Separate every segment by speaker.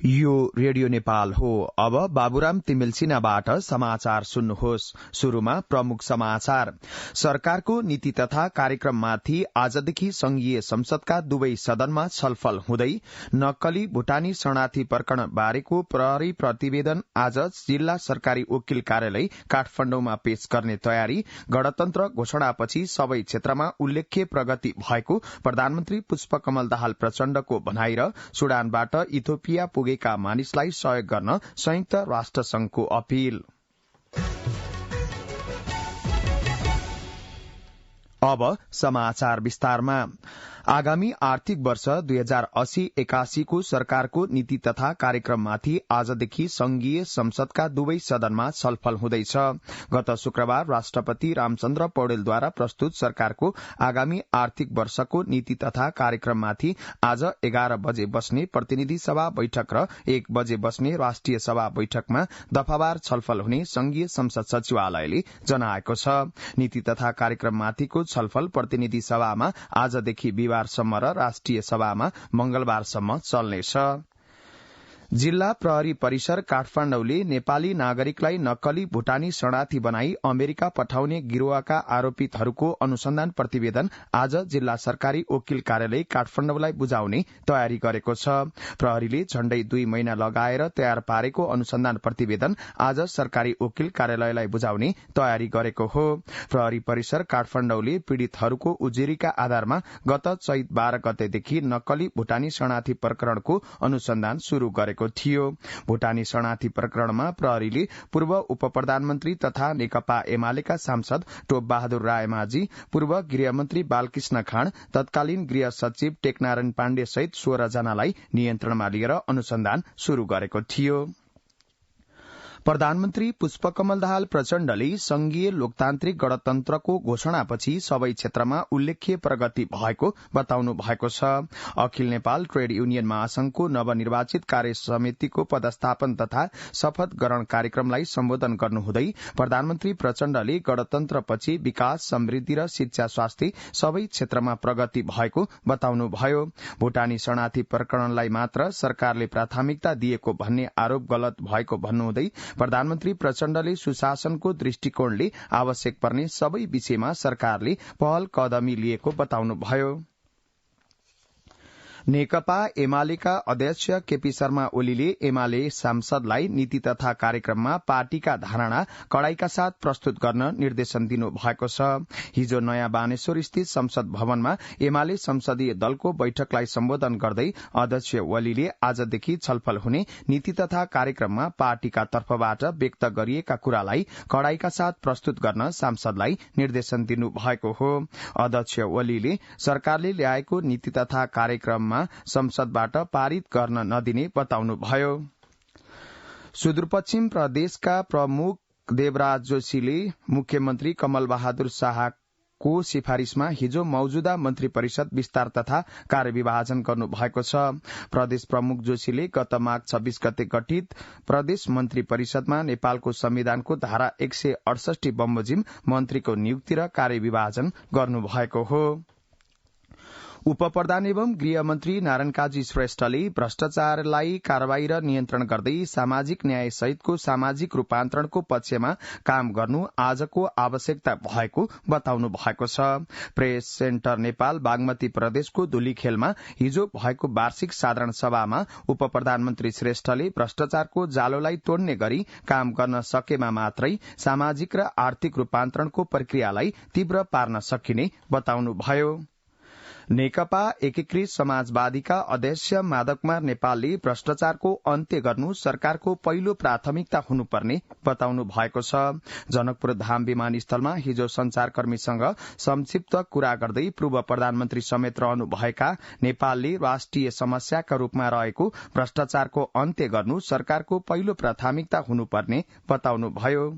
Speaker 1: यो रेडियो नेपाल हो। अब बाबुराम तिमिलसिनाबाट समाचार सुन्नुहोस्। शुरूमा प्रमुख समाचार। सरकारको नीति तथा कार्यक्रममाथि आजदेखि संघीय संसदका दुवै सदनमा छलफल हुँदै नक्कली भूटानी शरणार्थी प्रकरण बारेको प्रहरी प्रतिवेदन आज जिल्ला सरकारी वकिल कार्यालय काठमाडौँमा पेश गर्ने तयारी। गणतन्त्र घोषणापछि सबै क्षेत्रमा उल्लेख्य प्रगति भएको प्रधानमन्त्री पुष्पकमल दाहाल प्रचण्डको भनाई र सुडानबाट इथियोपिया पुगेका मानिसलाई सहयोग गर्न संयुक्त राष्ट्र संघको अपील। अब समाचार विस्तारमा। आगामी आर्थिक वर्ष 2080-81 को सरकारको नीति तथा कार्यक्रममाथि आजदेखि संघीय संसदका दुवै सदनमा छलफल हुँदैछ। गत शुक्रबार राष्ट्रपति रामचन्द्र पौडेलद्वारा प्रस्तुत सरकारको आगामी आर्थिक वर्षको नीति तथा कार्यक्रममाथि आज 11 बजे बस्ने प्रतिनिधि सभा बैठक र 1 बजे बस्ने राष्ट्रिय सभा बैठकमा दफावार छलफल हुने संघीय संसद सचिवालयले जनाएको छ। नीति तथा कार्यक्रममाथिको छलफल प्रतिनिधि सभामा आजदेखि बिहिबारसम्म र राष्ट्रिय सभामा मंगलबारसम्म चल्नेछ। जिल्ला प्रहरी परिसर काठमाडौँले नेपाली नागरिकलाई नक्कली भूटानी शरणार्थी बनाई अमेरिका पठाउने गिरोहका आरोपितहरूको अनुसन्धान प्रतिवेदन आज जिल्ला सरकारी वकिल कार्यालय काठमाडौँलाई बुझाउने तयारी गरेको छ। प्रहरीले झण्डै 2 महिना लगाएर तयार पारेको अनुसन्धान प्रतिवेदन आज सरकारी वकिल कार्यालयलाई बुझाउने तयारी गरेको हो। प्रहरी परिसर काठमाडौँले पीड़ितहरूको उजुरीका आधारमा गत चैत 12 गतेदेखि नक्कली भूटानी शरणार्थी प्रकरणको अनुसन्धान शुरू गरेको थियो। भूटानी शरणार्थी प्रकरणमा प्रहरीले पूर्व उप प्रधानमन्त्री तथा नेकपा एमालेका सांसद टोप बहादुर रायमाझी, पूर्व गृहमन्त्री बालकृष्ण खाँड, तत्कालीन गृह सचिव टेकनारायण पाण्डे सहित 16 जनालाई नियन्त्रणमा लिएर अनुसन्धान शुरू गरेको थियो। प्रधानमन्त्री पुष्पकमल दाहाल प्रचण्डले संघीय लोकतान्त्रिक गणतन्त्रको घोषणापछि सबै क्षेत्रमा उल्लेख्य प्रगति भएको बताउनु भएको छ। अखिल नेपाल ट्रेड युनियन महासंघको नवनिर्वाचित कार्य समितिको पदस्थापन तथा शपथ ग्रहण कार्यक्रमलाई सम्बोधन गर्नुहुँदै प्रधानमन्त्री प्रचण्डले गणतन्त्रपछि विकास, समृद्धि र शिक्षा, स्वास्थ्य सबै क्षेत्रमा प्रगति भएको बताउनुभयो। भूटानी शरणार्थी प्रकरणलाई मात्र सरकारले प्राथमिकता दिएको भन्ने आरोप गलत भएको भन्नुहुँदै प्रधानमन्त्री प्रचण्डले सुशासनको दृष्टिकोणले आवश्यक पर्ने सबै विषयमा सरकारले पहल कदमी लिएको बताउनुभयो। नेकपा एमालेका अध्यक्ष केपी शर्मा ओलीले एमाले सांसदलाई नीति तथा कार्यक्रममा पार्टीका धारणा कड़ाईका साथ प्रस्तुत गर्न निर्देशन दिनु भएको छ। हिजो नयाँ बानेश्वर स्थित संसद भवनमा एमाले संसदीय दलको बैठकलाई सम्बोधन गर्दै अध्यक्ष ओलीले आजदेखि छलफल हुने नीति तथा कार्यक्रममा पार्टीका तर्फबाट व्यक्त गरिएका कुरालाई कड़ाईका साथ प्रस्तुत गर्न सांसदलाई निर्देशन दिनु भएको हो। अध्यक्ष ओलीले सरकारले ल्याएको नीति तथा कार्यक्रम संसदबाट पारित गर्न नदिने बताउनुभयो। सुदूरपश्चिम प्रदेशका प्रमुख देवराज जोशीले मुख्यमन्त्री कमल बहादुर शाहको सिफारिशमा हिजो मौजूदा मन्त्री परिषद विस्तार तथा कार्यविभाजन गर्नु भएको छ। प्रदेश प्रमुख जोशीले गत माघ 26 गते गठित प्रदेश मन्त्री परिषदमा नेपालको संविधानको धारा 168 बमोजिम मन्त्रीको नियुक्ति र कार्यविभाजन गर्नु भएको हो। उपप्रधान एवं गृहमन्त्री नारायण काजी श्रेष्ठले भ्रष्टाचारलाई कारवाही र नियन्त्रण गर्दै सामाजिक न्याय सहितको सामाजिक रूपान्तरणको पक्षमा काम गर्नु आजको आवश्यकता भएको बताउनु भएको छ। प्रेस सेन्टर नेपाल बागमती प्रदेशको धुलीखेलमा हिजो भएको वार्षिक साधारण सभामा उपप्रधानमन्त्री श्रेष्ठले भ्रष्टाचारको जालोलाई तोड्ने गरी काम गर्न सकेमा मात्रै सामाजिक र आर्थिक रूपान्तरणको प्रक्रियालाई तीव्र पार्न सकिने बताउनुभयो। नेकपा एकीकृत समाजवादीका अध्यक्ष माधव कुमार नेपालले भ्रष्टाचारको अन्त्य गर्नु सरकारको पहिलो प्राथमिकता हुनुपर्ने बताउनु भएको छ। जनकपुर धाम विमानस्थलमा हिजो संचारकर्मीसँग संक्षिप्त कुरा गर्दै पूर्व प्रधानमन्त्री समेत रहनुभएका नेपालले राष्ट्रिय समस्याका रूपमा रहेको भ्रष्टाचारको अन्त्य गर्नु सरकारको पहिलो प्राथमिकता हुनुपर्ने बताउनुभयो।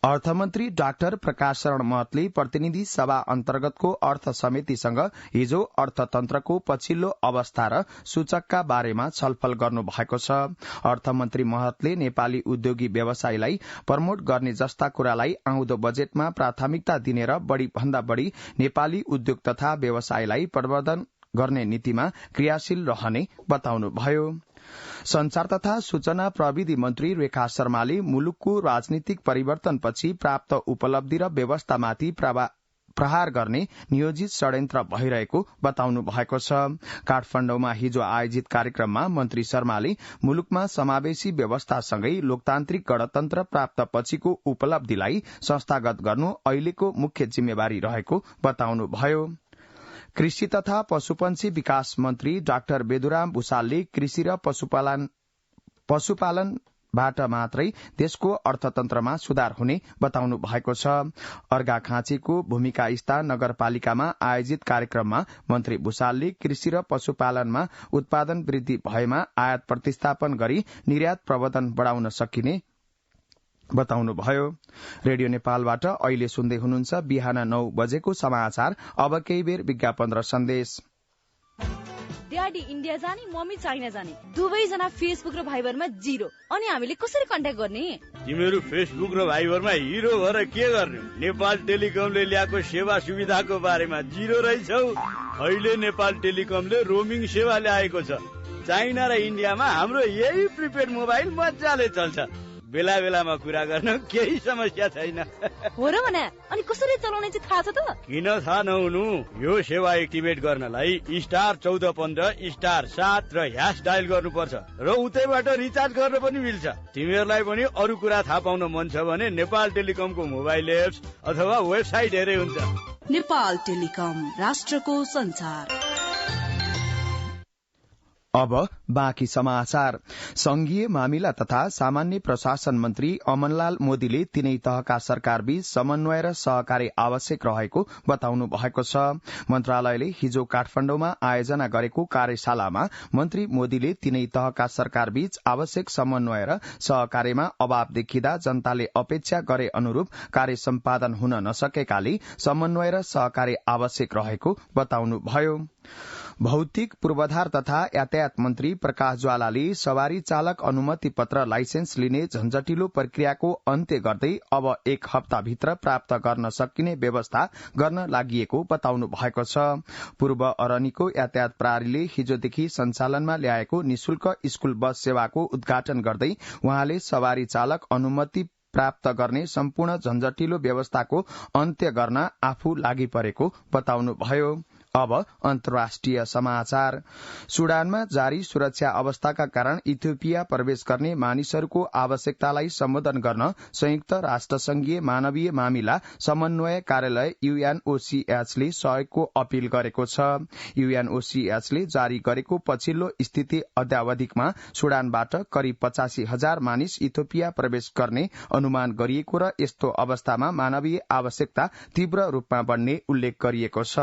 Speaker 1: अर्थमन्त्री डाक्टर प्रकाश शरण महतले प्रतिनिधि सभा अन्तर्गतको अर्थ समितिसँग हिजो अर्थतन्त्रको पछिल्लो अवस्था र सूचकका बारेमा छलफल गर्नु भएको छ। अर्थमन्त्री महतले नेपाली उद्योगी व्यवसायलाई प्रमोट गर्ने जस्ता कुरालाई आउँदो बजेटमा प्राथमिकता दिने र बढ़ी भन्दा बढ़ी नेपाली उद्योग तथा व्यवसायलाई प्रवर्धन गर्ने नीतिमा क्रियाशील रहने बताउनुभयो। संचार तथा सूचना प्रविधि मन्त्री रेखा शर्माले मुलुकको राजनीतिक परिवर्तनपछि प्राप्त उपलब्धि र व्यवस्थामाथि प्रहार गर्ने नियोजित षड्यन्त्र भइरहेको बताउनु भएको छ। काठमाडौँमा हिजो आयोजित कार्यक्रममा मन्त्री शर्माले मुलुकमा समावेशी व्यवस्थासँगै लोकतान्त्रिक गणतन्त्र प्राप्त पछिको उपलब्धिलाई संस्थागत गर्नु अहिलेको मुख्य जिम्मेवारी रहेको बताउनुभयो। कृषि तथा पशुपन्छी विकास मन्त्री डाक्टर बेदुराम भूषालले कृषि र पशुपालनबाट मात्रै देशको अर्थतन्त्रमा सुधार हुने बताउनु भएको छ। अर्घाखाँचीको भूमिका स्थान नगरपालिकामा आयोजित कार्यक्रममा मन्त्री भूषालले कृषि र पशुपालनमा उत्पादन वृद्धि भएमा आयात प्रतिस्थापन गरी निर्यात प्रवर्धन बढ़ाउन सकिने बताउनुभयो। रेडियो नेपालबाट अहिले सुन्दै हुनुहुन्छ बिहान 9 बजेको समाचार। अब केही बेर विज्ञापन र सन्देश।
Speaker 2: ड्याडी इन्डिया जाने, मम्मी चाइना जाने, दुवैजना फेसबुक र भाइबरमा जिरो। अनि हामीले कसरी कन्ट्याक्ट गर्ने?
Speaker 3: तिमीहरू फेसबुक र भाइबरमा हिरो भएर के गर्ने? नेपाल टेलिकमले ल्याएको सेवा सुविधाको बारेमा जिरो रहेछौ। अहिले नेपाल टेलिकमले रोमिङ सेवा ल्याएको छ। चाइना र इन्डियामा हाम्रो यही प्रिपेड मोबाइल मजाले चल्छ। बेला बेलामा कुरा गर्न केही समस्या छैन।
Speaker 2: हो र भने अनि कसरी चलाउने चाहिँ थाहा छ त?
Speaker 3: किन थाहा नहुनु? यो सेवा एक्टिभेट गर्नलाई *14**7 र # डायल गर्नुपर्छ र उतैबाट रिचार्ज गर्न पनि मिल्छ। तिमीहरूलाई पनि अरू कुरा थाहा पाउन मन छ भने नेपाल टेलिकमको मोबाइल एप्स अथवा वेबसाइट हेरे हुन्छ।
Speaker 4: नेपाल टेलिकम, राष्ट्रको संचार।
Speaker 1: अब बाँकी समाचार। संघीय मामिला तथा सामान्य प्रशासन मन्त्री अमनलाल मोदीले तीनै तहका सरकारबीच समन्वय र सहकारी आवश्यक रहेको बताउनु भएको छ। मन्त्रालयले हिजो काठमाडौँमा आयोजना गरेको कार्यशालामा मन्त्री मोदीले तीनै तहका सरकारबीच आवश्यक समन्वय र सहकारीमा अभाव देखिँदा जनताले अपेक्षा गरे अनुरूप कार्य सम्पादन हुन नसकेकाले समन्वय र सहकारी आवश्यक रहेको बताउनुभयो। भौतिक पूर्वाधार तथा यातायात मन्त्री प्रकाश ज्वालाले सवारी चालक अनुमति पत्र लाइसेन्स लिने झन्झटिलो प्रक्रियाको अन्त्य गर्दै अब 1 हप्ताभित्र प्राप्त गर्न सकिने व्यवस्था गर्न लागिएको बताउनु भएको छ। पूर्व अरनीको यातायात प्रहरीले हिजोदेखि सञ्चालनमा ल्याएको निशुल्क स्कूल बस सेवाको उद्घाटन गर्दै उहाँले सवारी चालक अनुमति प्राप्त गर्ने सम्पूर्ण झन्झटिलो व्यवस्थाको अन्त्य गर्न आफू लागि परेको बताउनुभयो। अब अन्तर्राष्ट्रिय समाचार। सुडानमा जारी सुरक्षा अवस्थाका कारण इथियोपिया प्रवेश गर्ने मानिसहरूको आवश्यकतालाई सम्बोधन गर्न संयुक्त राष्ट्रसंघीय मानवीय मामिला समन्वय कार्यालय UNOCHले सहयोगको अपील गरेको छ। UNOCHले जारी गरेको पछिल्लो स्थिति अद्यावधिकमा सुडानबाट करिब 85,000 मानिस इथियोपिया प्रवेश गर्ने अनुमान गरिएको र यस्तो अवस्थामा मानवीय आवश्यकता तीव्र रूपमा बढ्ने उल्लेख गरिएको छ।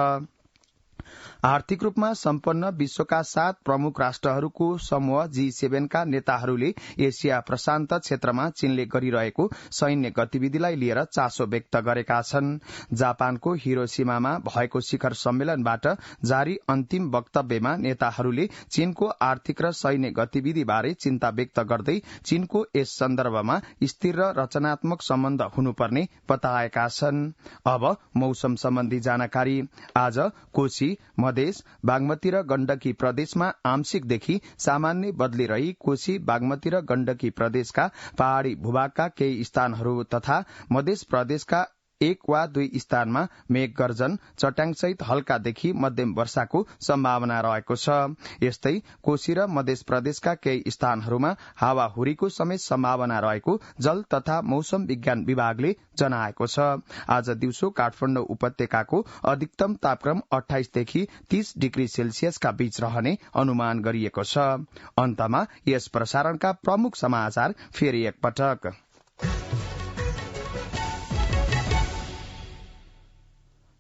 Speaker 1: आर्थिक रूपमा सम्पन्न विश्वका 7 प्रमुख राष्ट्रहरूको समूह G7 का नेताहरूले एसिया प्रशान्त क्षेत्रमा चीनले गरिरहेको सैन्य गतिविधिलाई लिएर चासो व्यक्त गरेका छन्। जापानको हिरोशिमामा भएको शिखर सम्मेलनबाट जारी अन्तिम वक्तव्यमा नेताहरूले चीनको आर्थिक र सैन्य गतिविधिबारे चिन्ता व्यक्त गर्दै चीनको यस सन्दर्भमा स्थिर र रचनात्मक सम्बन्ध हुनुपर्ने बताएका छन्। अब मौसम सम्बन्धी जानकारी। आज कोशी, मधेस, बागमती र गण्डकी प्रदेशमा आंशिकदेखि सामान्य बदली रही कोशी, बागमती र गण्डकी प्रदेशका पहाड़ी भूभागका केही स्थानहरू तथा मध्य प्रदेशका 1 वा 2 स्थानमा मेघ गर्जन, चट्याङसहित हल्कादेखि मध्यम वर्षाको सम्भावना रहेको छ। यस्तै कोशी र मध्य प्रदेशका केही स्थानहरूमा हावाहुरीको समेत सम्भावना रहेको जल तथा मौसम विज्ञान विभागले जनाएको छ। आज दिउँसो काठमाडौँ उपत्यकाको अधिकतम तापक्रम 28 देखि 30 डिग्री सेल्सियसका बीच रहने अनुमान गरिएको छ। अन्तमा यस प्रसारणका प्रमुख समाचार फेरि एकपटक।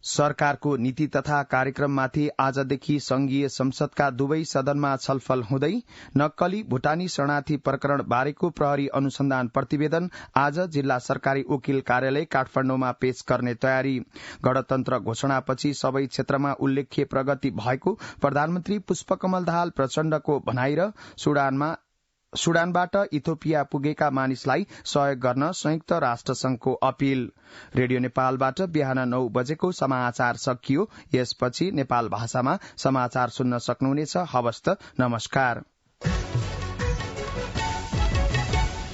Speaker 1: सरकारको नीति तथा कार्यक्रममाथि आजदेखि संघीय संसदका दुवै सदनमा छलफल हुँदै नक्कली भूटानी शरणार्थी प्रकरण बारेको प्रहरी अनुसन्धान प्रतिवेदन आज जिल्ला सरकारी वकिल कार्यालय काठमाडौँमा पेश गर्ने तयारी। गणतन्त्र घोषणापछि सबै क्षेत्रमा उल्लेख्य प्रगति भएको प्रधानमन्त्री पुष्पकमल दाहाल प्रचण्डको भनाई र सुडानबाट इथियोपिया पुगेका मानिसलाई सहयोग गर्न संयुक्त राष्ट्रसंघको अपील। रेडियो नेपालबाट बिहान 9 बजेको समाचार सकियो। यसपछि नेपाल भाषामा समाचार सुन्न सक्नुहुनेछ। हवस् त, नमस्कार।